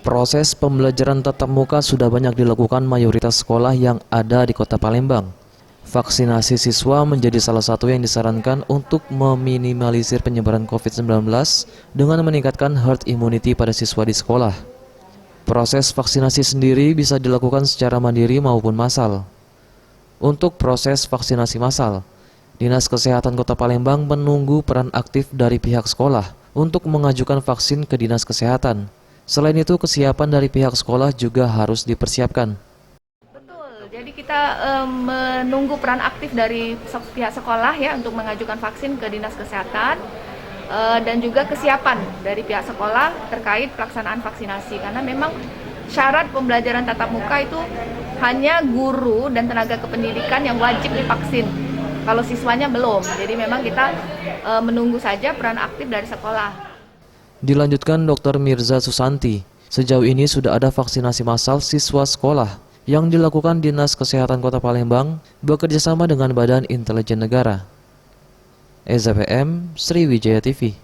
Proses pembelajaran tatap muka sudah banyak dilakukan mayoritas sekolah yang ada di Kota Palembang. Vaksinasi siswa menjadi salah satu yang disarankan untuk meminimalisir penyebaran COVID-19 dengan meningkatkan herd immunity pada siswa di sekolah. Proses vaksinasi sendiri bisa dilakukan secara mandiri maupun massal. Untuk proses vaksinasi massal, Dinas Kesehatan Kota Palembang menunggu peran aktif dari pihak sekolah untuk mengajukan vaksin ke Dinas Kesehatan. Selain itu, kesiapan dari pihak sekolah juga harus dipersiapkan. Betul, jadi kita menunggu peran aktif dari pihak sekolah ya untuk mengajukan vaksin ke Dinas Kesehatan dan juga kesiapan dari pihak sekolah terkait pelaksanaan vaksinasi. Karena memang syarat pembelajaran tatap muka itu hanya guru dan tenaga kependidikan yang wajib divaksin. Kalau siswanya belum, jadi memang kita menunggu saja peran aktif dari sekolah. Dilanjutkan Dr. Mirza Susanti, sejauh ini sudah ada vaksinasi massal siswa sekolah yang dilakukan Dinas Kesehatan Kota Palembang bekerjasama dengan Badan Intelijen Negara. EZPM, Sriwijaya TV.